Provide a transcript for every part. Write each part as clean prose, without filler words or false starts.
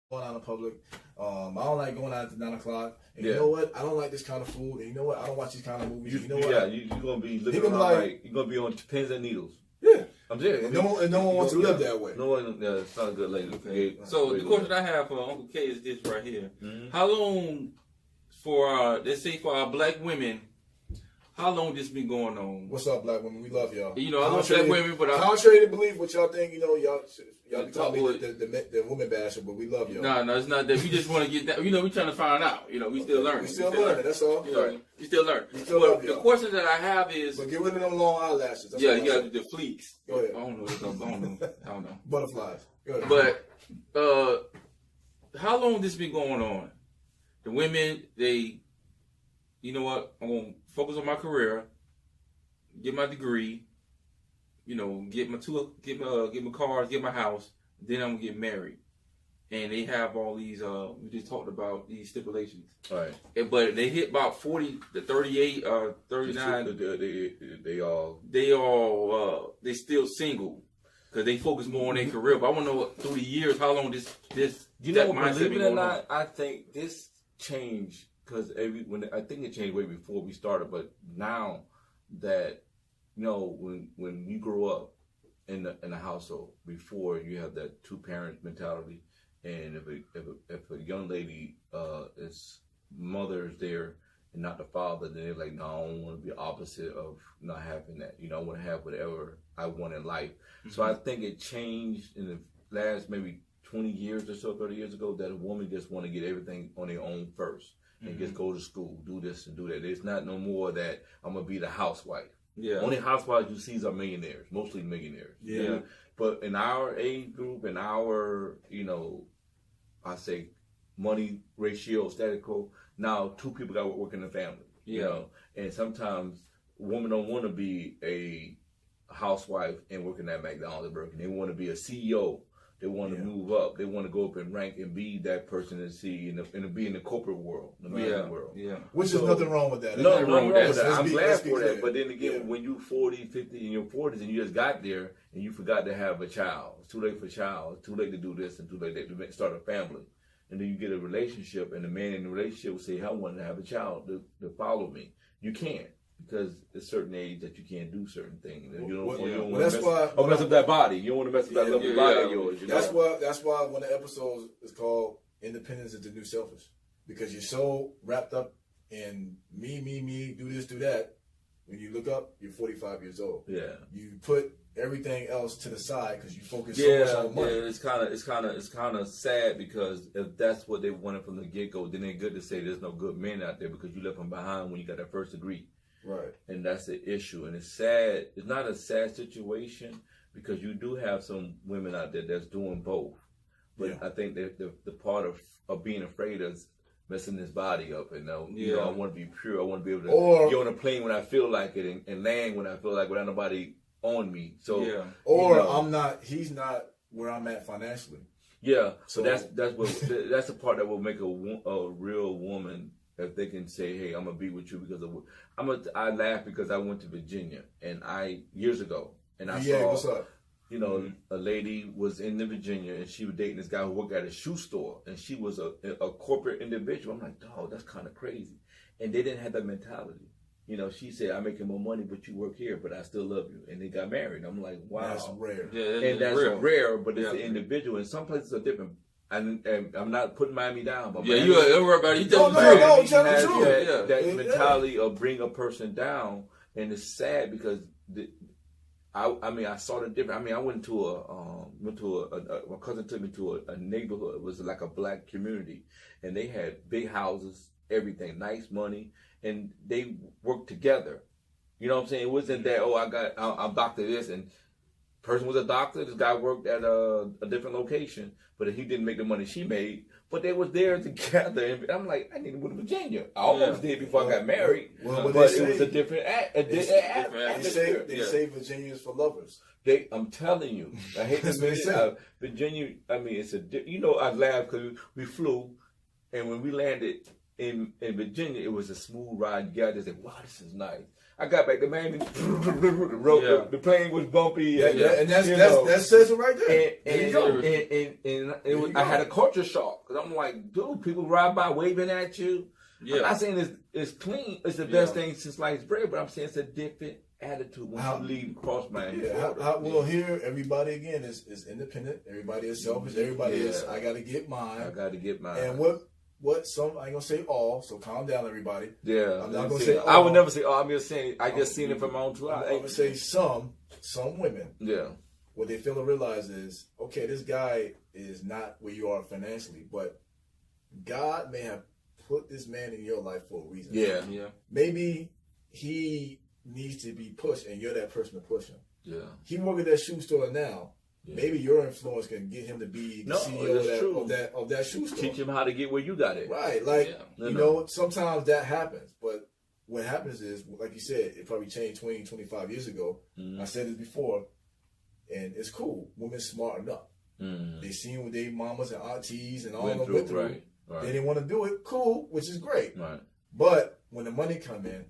going out in public. I don't like going out at 9 o'clock. And you know what? I don't like this kind of food. And you know what? I don't watch these kind of movies. You know what? Yeah, you're gonna be looking around like you're gonna be on pins and needles. Yeah, I'm saying. And no one wants to live that way. No one. It's not a good lady. Okay. So the question I have for Uncle K is this right here: How long for let's say for our black women? How long this been going on? What's up, black women? We love y'all. You know, I love black women, but contrary to belief, what y'all think, you know, y'all be calling me the woman basher, but we love y'all. No, it's not that. We just want to get that. You know, we trying to find out. You know, we still learning. We still learning. That's all. You know, we still learning. But the question that I have is, but get rid of them long eyelashes. That's you got the fleeks. Go ahead. I don't know. Butterflies. Go ahead. But how long this been going on? The women, they, you know what? I'm gonna focus on my career. Get my degree, you know, get my cars, get my house, then I'm gonna get married. And they have all these we just talked about these stipulations. Right. But they hit about 40 to 38 39. They still single because they focus more on their career. But I want to know through the years how long this you know, believe it or not, I think this changed because I think it changed way before we started, but now that, you know, when you grow up in a household, before you have that two parent mentality, and if a young lady is mother is there and not the father, then they're like, no, I don't want to be opposite of not having that. You know, I want to have whatever I want in life. Mm-hmm. So I think it changed in the last maybe 20 years or so, 30 years ago, that a woman just want to get everything on their own first. And just go to school, do this and do that. There's not no more that I'm gonna be the housewife. Yeah. Only housewives you see are millionaires, mostly millionaires. Yeah. But in our age group, in our, you know, I say money ratio, statistical, now two people got to work in the family. You know, and sometimes women don't want to be a housewife and working at McDonald's or Burger King. They want to be a CEO. They want to move up. They want to go up in rank and be that person and see and be in the corporate world, the management world. Yeah. Which is nothing wrong with that. Nothing wrong with that. I'm glad for that. But then again, when you 40, 50, in your 40s and you just got there and you forgot to have a child, it's too late for a child. It's too late to do this and too late to start a family. And then you get a relationship and the man in the relationship will say, I want to have a child to follow me. You can't. Because at a certain age that you can't do certain things. You don't want to mess up that body. You don't want to mess up that lovely body of yours. That's why one of the episodes is called Independence is the New Selfish. Because you're so wrapped up in me, do this, do that. When you look up, you're 45 years old. Yeah. You put everything else to the side because you focus so much on money. Yeah, it's kind of sad because if that's what they wanted from the get-go, then it's good to say there's no good men out there because you left them behind when you got that first degree. Right. And that's the issue. And it's sad. It's not a sad situation because you do have some women out there that's doing both. But I think that the part of being afraid is messing this body up. And you know, I want to be pure. I want to be able to get on a plane when I feel like it and land when I feel like without nobody on me. So he's not where I'm at financially. Yeah. So that's the part that will make a real woman. If they can say, "Hey, I'm gonna be with you because I laugh because I went to Virginia and years ago and I saw, what's up? You know, a lady was in Virginia and she was dating this guy who worked at a shoe store and she was a corporate individual. I'm like, dog, that's kind of crazy. And they didn't have that mentality. You know, she said, I'm making more money, but you work here, but I still love you. And they got married. I'm like, wow, that's rare. Yeah, that's rare, but it's an individual. And some places are different. And I'm not putting Miami down, but you don't worry about it. You tell the truth. That mentality of bring a person down, and it's sad because I saw the difference. I mean, I went to my cousin took me to a neighborhood. It was like a black community, and they had big houses, everything, nice money, and they worked together. You know what I'm saying? It wasn't that I'm doctor this and. Person was a doctor. This guy worked at a different location, but he didn't make the money she made. But they was there together, and I'm like, I need to go to Virginia. I almost did before I got married, but it was a different atmosphere. They say Virginia's for lovers. I'm telling you, I hate to say Virginia. I mean, it's I laughed because we flew, and when we landed in Virginia, it was a smooth ride. You got to say, wow, this is nice. I got back to Miami. The plane was bumpy. And that says it right there. And I had a culture shock because I'm like, dude, people ride by waving at you. Yeah. I'm not saying it's clean. It's the best thing since sliced bread, but I'm saying it's a different attitude when you leave across Miami. Well, here everybody again is independent. Everybody is selfish. Everybody is. I got to get mine. And what some I ain't gonna say all. So calm down, everybody. Yeah, I'm not gonna say all. I would never say all. I'm just saying I just seen it from my own two eyes. I'm gonna say some women. Yeah. What they fail to realize is, okay, this guy is not where you are financially, but God may have put this man in your life for a reason. Yeah. Maybe he needs to be pushed, and you're that person to push him. Yeah. He works at that shoe store now. Yeah. Maybe your influence can get him to be the CEO of that shoe store. Teach him how to get where you got it. Right. Like, you know, sometimes that happens. But what happens is, like you said, it probably changed 20, 25 years ago. I said this before, and it's cool. Women smarten up. They seen what their mamas and aunties and all of them went through. Right. They didn't want to do it. Cool, which is great. Right. But when the money come in,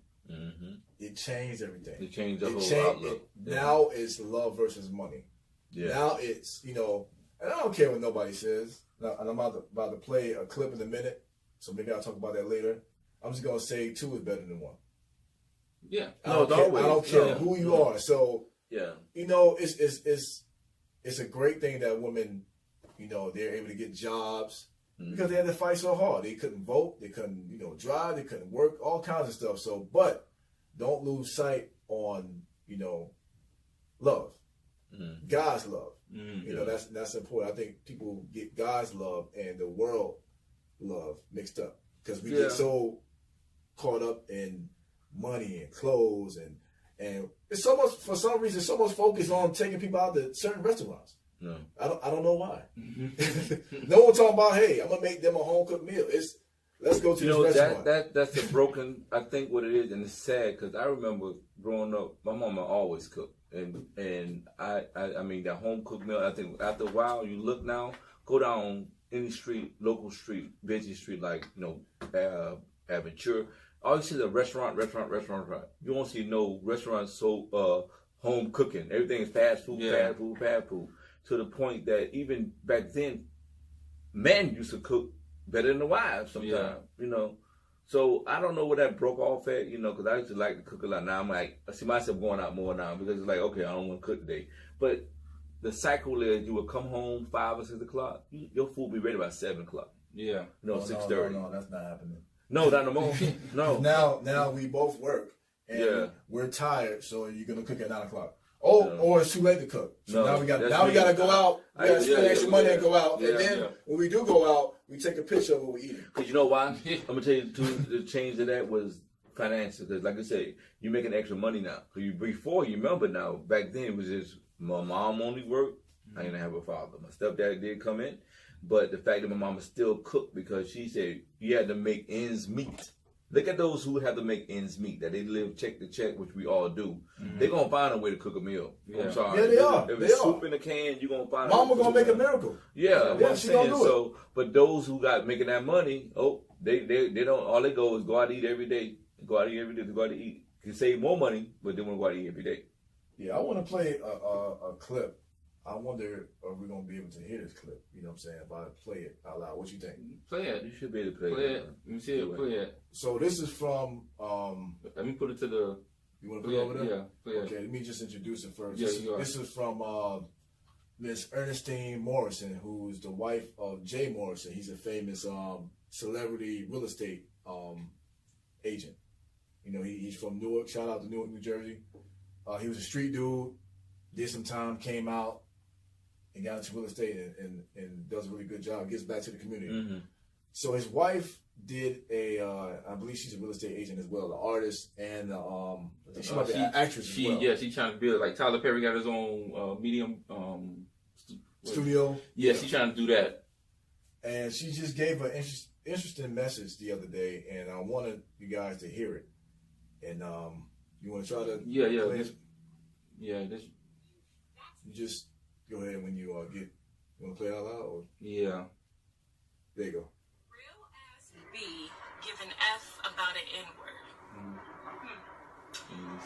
it changed everything. It changed the whole outlook. Now it's love versus money. Yeah. Now it's, you know, and I don't care what nobody says. Now, and I'm about to play a clip in a minute, so maybe I'll talk about that later. I'm just gonna say 2 is better than 1. Yeah. I don't care who you are. So you know, it's a great thing that women, you know, they're able to get jobs because they had to fight so hard. They couldn't vote, they couldn't, you know, drive, they couldn't work, all kinds of stuff. So, but don't lose sight on, you know, love. God's love. You know, that's important. I think people get God's love and the world love mixed up because we get so caught up in money and clothes and it's so much, for some reason, so much focus on taking people out to certain restaurants. No, I don't know why. No one talking about, hey, I'm gonna make them a home cooked meal. It's let's go to this restaurant. That's a broken. I think what it is, and it's sad because I remember growing up, my mama always cooked. And I mean that home cooked meal. I think after a while, you look now, go down any street, local street, busy street like Aventura. All you see is a restaurant. You won't see no restaurants so home cooking. Everything is fast food. To the point that even back then, men used to cook better than the wives sometimes. You know. So I don't know where that broke off at, you know, because I used to like to cook a lot. Now I'm like, I see myself going out more now because it's like, okay, I don't want to cook today. But the cycle is you would come home 5 or 6 o'clock, your food will be ready by 7 o'clock. Yeah. No, 6:30. No, that's not happening. No, not no more. No. Now we both work and we're tired, so you're gonna cook at 9 o'clock. Or it's too late to cook. So now we got to go out. We got to spend extra money and go out. And then when we do go out, we take a picture of what we're eating. Because you know why? I'm gonna tell you the change to that was finances. Because like I said, you're making extra money now. Because before, you remember now, back then it was just my mom only worked. I didn't have a father. My stepdad did come in, but the fact that my mama still cooked because she said you had to make ends meet. Look at those who have to make ends meet, that they live check to check, which we all do. They're going to find a way to cook a meal. Yeah. I'm sorry. Yeah, they are. If it's soup in a can, you're going to find Mama going to make a miracle. Yeah, she's going to do it. So, but those who got making that money, they don't, all they go is go out to eat every day. Go out to eat. Can save more money, but they want to go out to eat every day. Yeah, I want to play a clip. I wonder if we're going to be able to hear this clip. You know what I'm saying? If I play it out loud. What you think? Play it. You should be able to play it. Let me see it. Play it. So this is from... let me put it to the... You want to put it over there? Yeah. Play okay, let me just introduce it first. Yeah, this is from Miss Ernestine Morrison, who's the wife of Jay Morrison. He's a famous celebrity real estate agent. You know, he's from Newark. Shout out to Newark, New Jersey. He was a street dude. Did some time, came out, and got into real estate and does a really good job, gives back to the community. So his wife did I believe she's a real estate agent as well, the artist, and I think she might be an actress as well. Yeah, she's trying to build, like Tyler Perry got his own medium studio. Yeah, she's trying to do that. And she just gave an interesting message the other day, and I wanted you guys to hear it. And you want to try to play it? This. You just go ahead when you you want to play it out loud? Or? Yeah. There you go. Real ass B give an F about an N-word.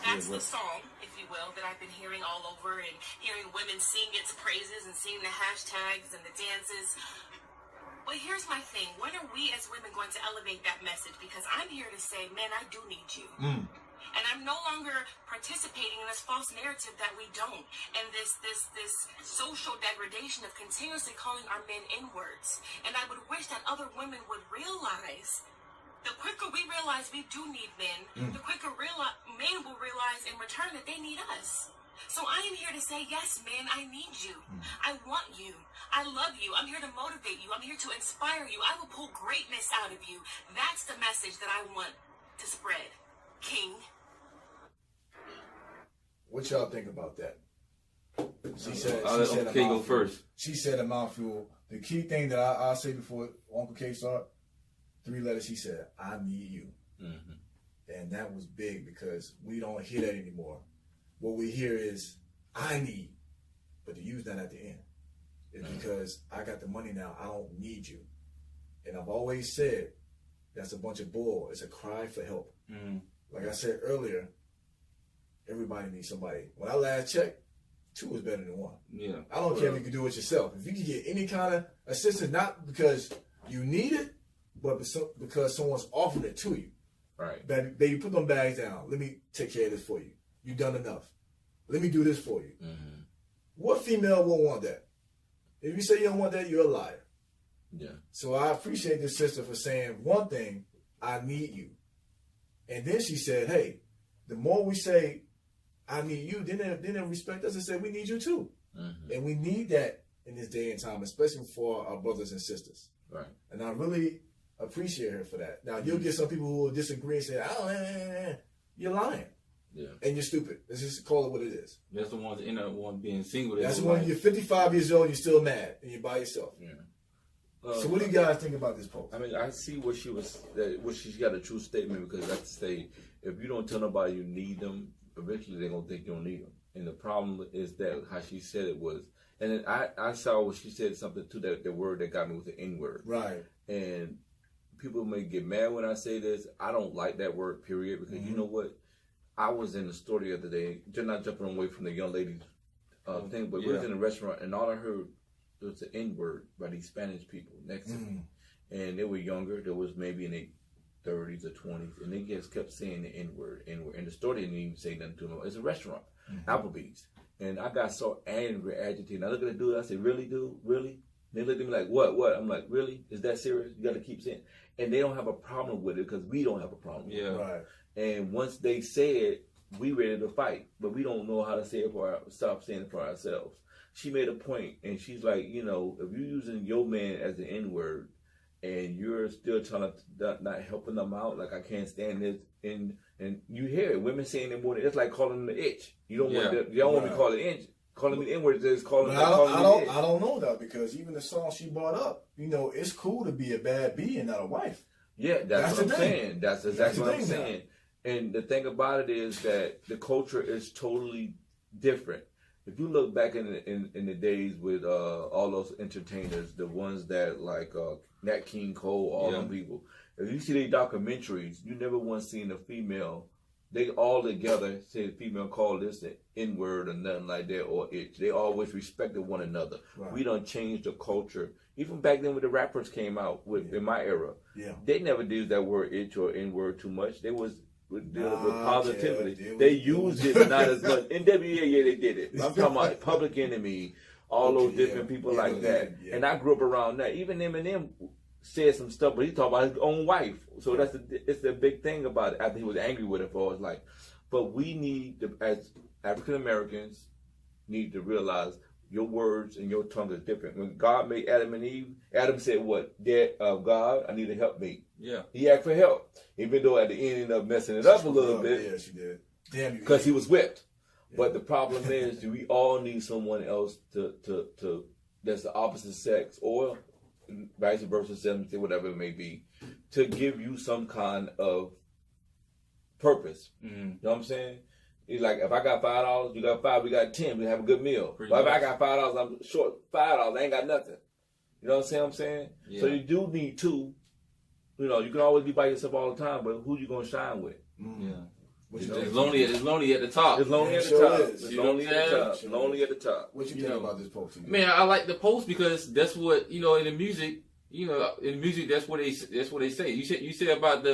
That's the song, if you will, that I've been hearing all over and hearing women sing its praises and seeing the hashtags and the dances. But here's my thing. When are we as women going to elevate that message? Because I'm here to say, men, I do need you. And I'm no longer participating in this false narrative that we don't. And this social degradation of continuously calling our men N-words. And I would wish that other women would realize, the quicker we realize we do need men, the quicker men will realize in return that they need us. So I am here to say, yes, man, I need you. I want you. I love you. I'm here to motivate you. I'm here to inspire you. I will pull greatness out of you. That's the message that I want to spread. King. What y'all think about that? She said go first. She said a mouthful. The key thing that I'll say before Uncle K start, 3 letters, she said, I need you. And that was big because we don't hear that anymore. What we hear is, I need, but the you's not at the end. It's because I got the money now, I don't need you. And I've always said, that's a bunch of bull. It's a cry for help. Like I said earlier, everybody needs somebody. When I last checked, 2 is better than 1. Yeah. I don't care if you can do it yourself. If you can get any kind of assistance, not because you need it, but because someone's offering it to you. Right. Baby, put them bags down. Let me take care of this for you. You've done enough. Let me do this for you. What female will want that? If you say you don't want that, you're a liar. Yeah. So I appreciate this sister for saying one thing, I need you. And then she said, hey, the more we say, I need you, then they respect us and say, we need you too. And we need that in this day and time, especially for our brothers and sisters. Right. And I really appreciate her for that. Now, you'll get some people who will disagree and say, oh, you're lying. Yeah. And you're stupid. Let's just call it what it is. That's the ones that end up being single. That's when you're 55 years old, you're still mad, and you're by yourself. Yeah. So what do you guys think about this post? I mean, I see what she's got a true statement, because that's to say, if you don't tell nobody you need them, eventually they're going to think you don't need them. And the problem is that how she said it was, and then I saw what she said something to the word that got me with the N-word. Right. And people may get mad when I say this. I don't like that word, period, because you know what? I was in the store the other day, just not jumping away from the young lady's thing, but we was in a restaurant, and all I heard was the N-word by these Spanish people next to me. And they were younger. There was maybe in their 30s or 20s, and they just kept saying the N-word. And the store didn't even say nothing to them. It's a restaurant, Applebee's. And I got so angry, agitated. I looked at the dude, I said, really, dude? Really? They looked at me like, what? I'm like, really? Is that serious? You got to keep saying it. And they don't have a problem with it because we don't have a problem with it. Right. And once they say it, we ready to fight. But we don't know how to say it stop saying it for ourselves. She made a point, and she's like, if you're using your man as the N-word, and you're still trying to not helping them out, like I can't stand this, and you hear it, women saying it more. It's like calling them the itch. You don't want me to call it inch. Calling me the N-word is calling me the itch. I don't know though, because even the song she brought up, it's cool to be a bad bee and not a wife. Yeah, that's what I'm saying. That's exactly what I'm saying. And the thing about it is that the culture is totally different. If you look back in the days with all those entertainers, the ones that like Nat King Cole, all them people, if you see their documentaries, you never once seen a female. They all together say the female call this an N-word or nothing like that, or itch. They always respected one another. Right. We done changed the culture. Even back then when the rappers came out in my era, they never did that word itch or N-word too much. They was with positivity. They used it, but not as much. NWA, they did it. I'm talking about Public Enemy, all those different people like that. Yeah. And I grew up around that. Even Eminem said some stuff, but he talked about his own wife. So it's the big thing about it. After he was angry with it for his life. But we need to, as African Americans, need to realize your words and your tongue is different. When God made Adam and Eve, Adam said, "What? God, I need a helpmate." Yeah. He asked for help, even though at the end he ended up messing it up a little bit. Yeah, she did. Damn you. Because he was whipped. Yeah. But the problem is, we all need someone else to that's the opposite sex, or vice versa, whatever it may be, to give you some kind of purpose. Mm-hmm. You know what I'm saying? It's like, if I got $5, you got $5, we got 10, we have a good meal. But if I got $5, I'm short $5, I ain't got nothing. You know what I'm saying? Yeah. So you do need two. You can always be by yourself all the time, but who you gonna shine with? Mm-hmm. Yeah. It's lonely at the top. It's lonely at the top. It's lonely at the top. Lonely at the top. What you think about this post? Man, I like the post because that's what in the music. In music, that's what they say. You say about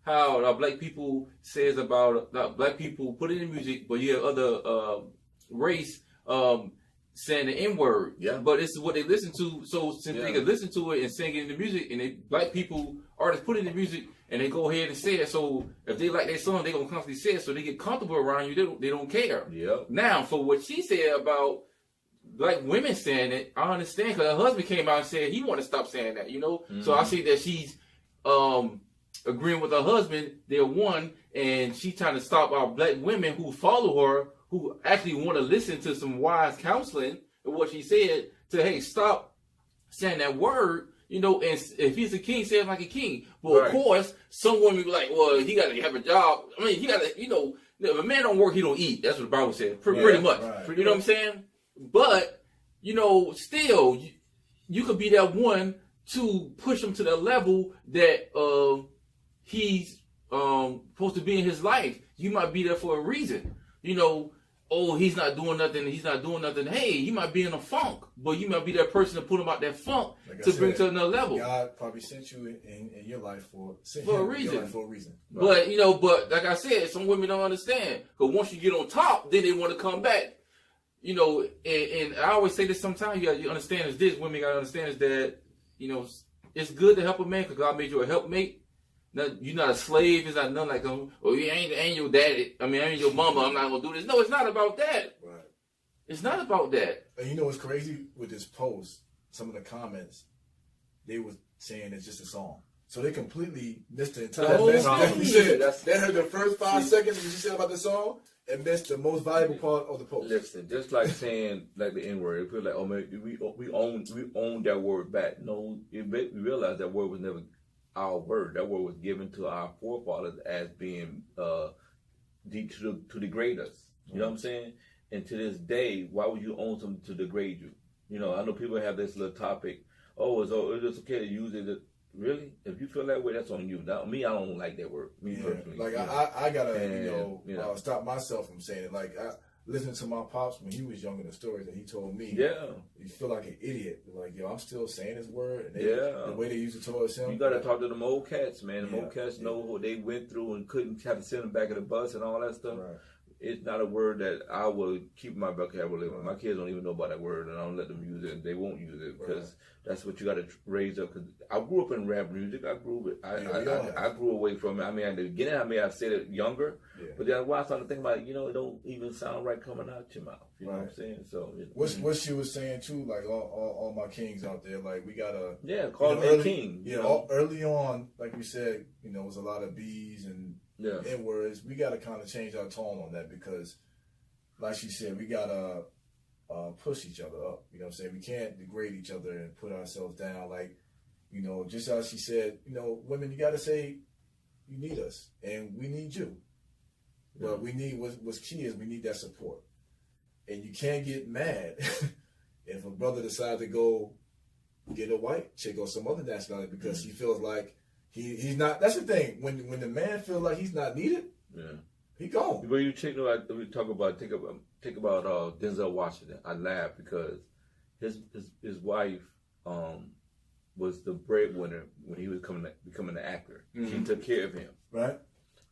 how black people says about black people put it in music, but you have other race saying the N-word. Yeah. But it's what they listen to. So since they can listen to it and sing it in the music, and black people artists put it in the music. And they go ahead and say it. So if they like their song, they gonna constantly say it. So they get comfortable around you. They don't care. Yep. Now, for what she said about black women saying it, I understand because her husband came out and said he want to stop saying that. So I see that she's agreeing with her husband. They're one, and she trying to stop our black women who follow her, who actually want to listen to some wise counseling and what she said. To stop saying that word. And if he's a king, say it like a king. But of course, some women be like, well, he got to have a job. I mean, he got to, if a man don't work, he don't eat. That's what the Bible says. Pretty much. Right. You know what I'm saying? But, still, you could be that one to push him to the level that he's supposed to be in his life. You might be there for a reason. Oh, he's not doing nothing. Hey, he might be in a funk, but you might be that person to put him out that funk bring to another level. God probably sent you in your life for a reason. Right. But like I said, some women don't understand. Because once you get on top, then they want to come back. And I always say this sometimes, you understand is this, women got to understand is that, it's good to help a man because God made you a helpmate. You're not a slave. It's not nothing like, you ain't your daddy. I ain't your mama. I'm not going to do this. No, it's not about that. Right. It's not about that. And what's crazy with this post? Some of the comments, they were saying it's just a song. So they completely missed the entire message. They heard the first 5 seconds that you said about the song and missed the most valuable part of the post. Listen, just like saying like the N-word, it feels like, oh man, we own that word back. No, we realized that word was never our word. That word was given to our forefathers as being to degrade us. You know what I'm saying? And to this day, why would you own something to degrade you? I know people have this little topic. Oh, it's okay to use it. Really? If you feel that way, that's on you. Not me. I don't like that word. Me personally. Like I gotta stop myself from saying it. Like listening to my pops when he was younger, the stories that he told me. Yeah. You feel like an idiot. Like, I'm still saying his word. And the way they used it towards him. You got to talk to them old cats, man. Them old cats know what they went through and couldn't have to send them back of the bus and all that stuff. Right. It's not a word that I will keep in my vocabulary. Right. My kids don't even know about that word, and I don't let them use it. And they won't use it because that's what you got to raise up. Because I grew up in rap music. I grew away from it. At the beginning, I may have said it younger, but then I started to think about it. It don't even sound right coming out your mouth. You know what I'm saying? So what she was saying too, like all my kings out there, like we gotta call them a king. Early on, like we said, it was a lot of B's and N-words. We gotta kind of change our tone on that because, like she said, we gotta push each other up. You know what I'm saying? We can't degrade each other and put ourselves down. Like, just as she said, women, you gotta say you need us and we need you. But we need what's key is we need that support. And you can't get mad if a brother decides to go get a white chick or some other nationality because he feels like he's not. That's the thing. When the man feels like he's not needed, he gone. But you think about Denzel Washington. I laugh because his wife was the breadwinner when he was becoming an actor. Mm-hmm. She took care of him. Right.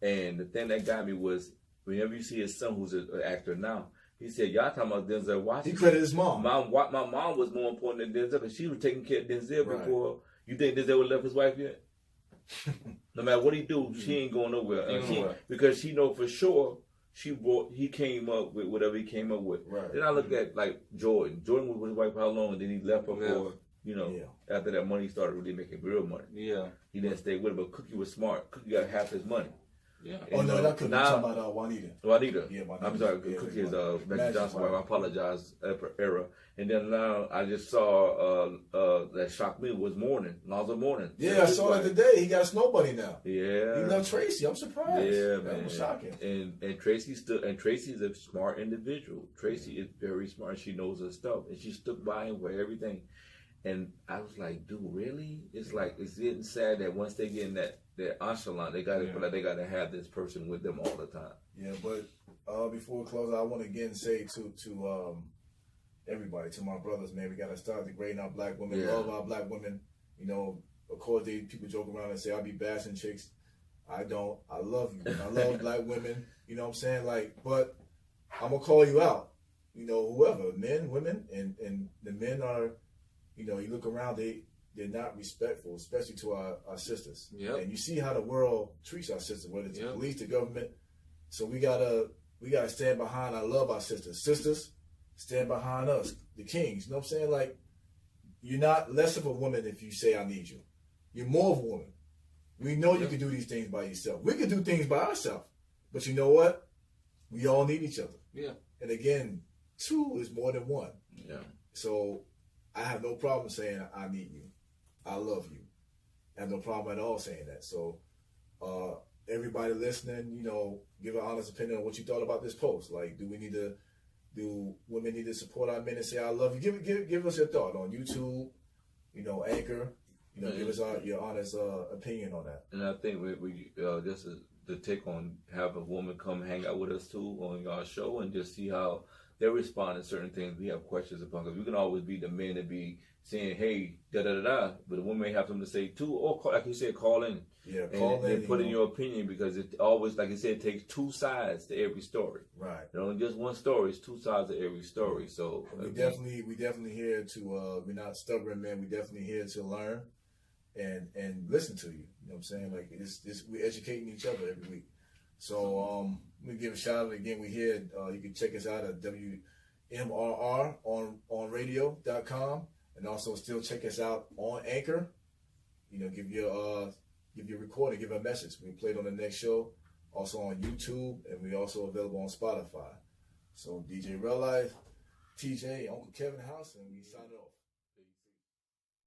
And the thing that got me was whenever you see his son, who's an actor now, he said, y'all talking about Denzel Washington. He credited his mom. My mom was more important than Denzel because she was taking care of Denzel before. You think Denzel would left his wife yet? No matter what he do, she ain't going nowhere. Because she know for sure he came up with whatever he came up with. Right. Then I look at like Jordan. Jordan was with his wife how long, and then he left her for after that money started really making real money. Yeah. He didn't stay with her, but Cookie was smart. Cookie got half his money. Yeah. And no, that could be talking about Juanita. Juanita. Yeah, Juanita. I'm sorry, Cookie is Magic Johnson. I apologize. Era. And then now I just saw that shocked me was Mourning. Lonzo Mourning. Yeah, I saw that today. He got a snow bunny now. Yeah. He left Tracy. I'm surprised. Yeah, man. That was shocking. And Tracy's a smart individual. Tracy is very smart. She knows her stuff, and she stood by him for everything. And I was like, dude, really? It's like, it's getting sad that once they get in that echelon, they got to feel like they got to have this person with them all the time. Yeah, but before we close, I want to again say to everybody, to my brothers, man, we got to start degrading our black women, love our black women. You know, of course, people joke around and say, I'll be bashing chicks. I don't. I love you. I love black women. You know what I'm saying? Like, but I'm going to call you out. You know, whoever, men, women, and the men are, you know, you look around, they're not respectful, especially to our sisters. Yep. And you see how the world treats our sisters, whether it's the police, the government. So we gotta stand behind. I love our sisters. Sisters, stand behind us, the kings. You know what I'm saying? Like, you're not less of a woman if you say I need you. You're more of a woman. We know you can do these things by yourself. We can do things by ourselves. But you know what? We all need each other. Yeah. And again, two is more than one. Yeah. So I have no problem saying I need you. I love you. I have no problem at all saying that. So everybody listening, you know, give an honest opinion on what you thought about this post. Like, do women need to support our men and say I love you? Give us your thought on YouTube, you know, Anchor. You know, give us your honest opinion on that. And I think we just to take on, have a woman come hang out with us too on our show and just see how they respond to certain things we have questions upon. Because we can always be the men and be saying, hey, da-da-da-da, but the woman may have something to say too, or like you said, call in. Yeah, call in. And put in your opinion, because it always, like you said, it takes two sides to every story. Right. You know, just one story, it's two sides to every story. So we definitely here to, we're not stubborn men, we definitely here to learn and listen to you. You know what I'm saying? Like, we're educating each other every week. So let me give a shout out again. We're here. You can check us out at WMRR on radio.com, and also still check us out on Anchor. You know, give your recording, give a message. We play it on the next show. Also on YouTube, and we also available on Spotify. So DJ Rell Life, TJ, Uncle Kevin House, and we sign off.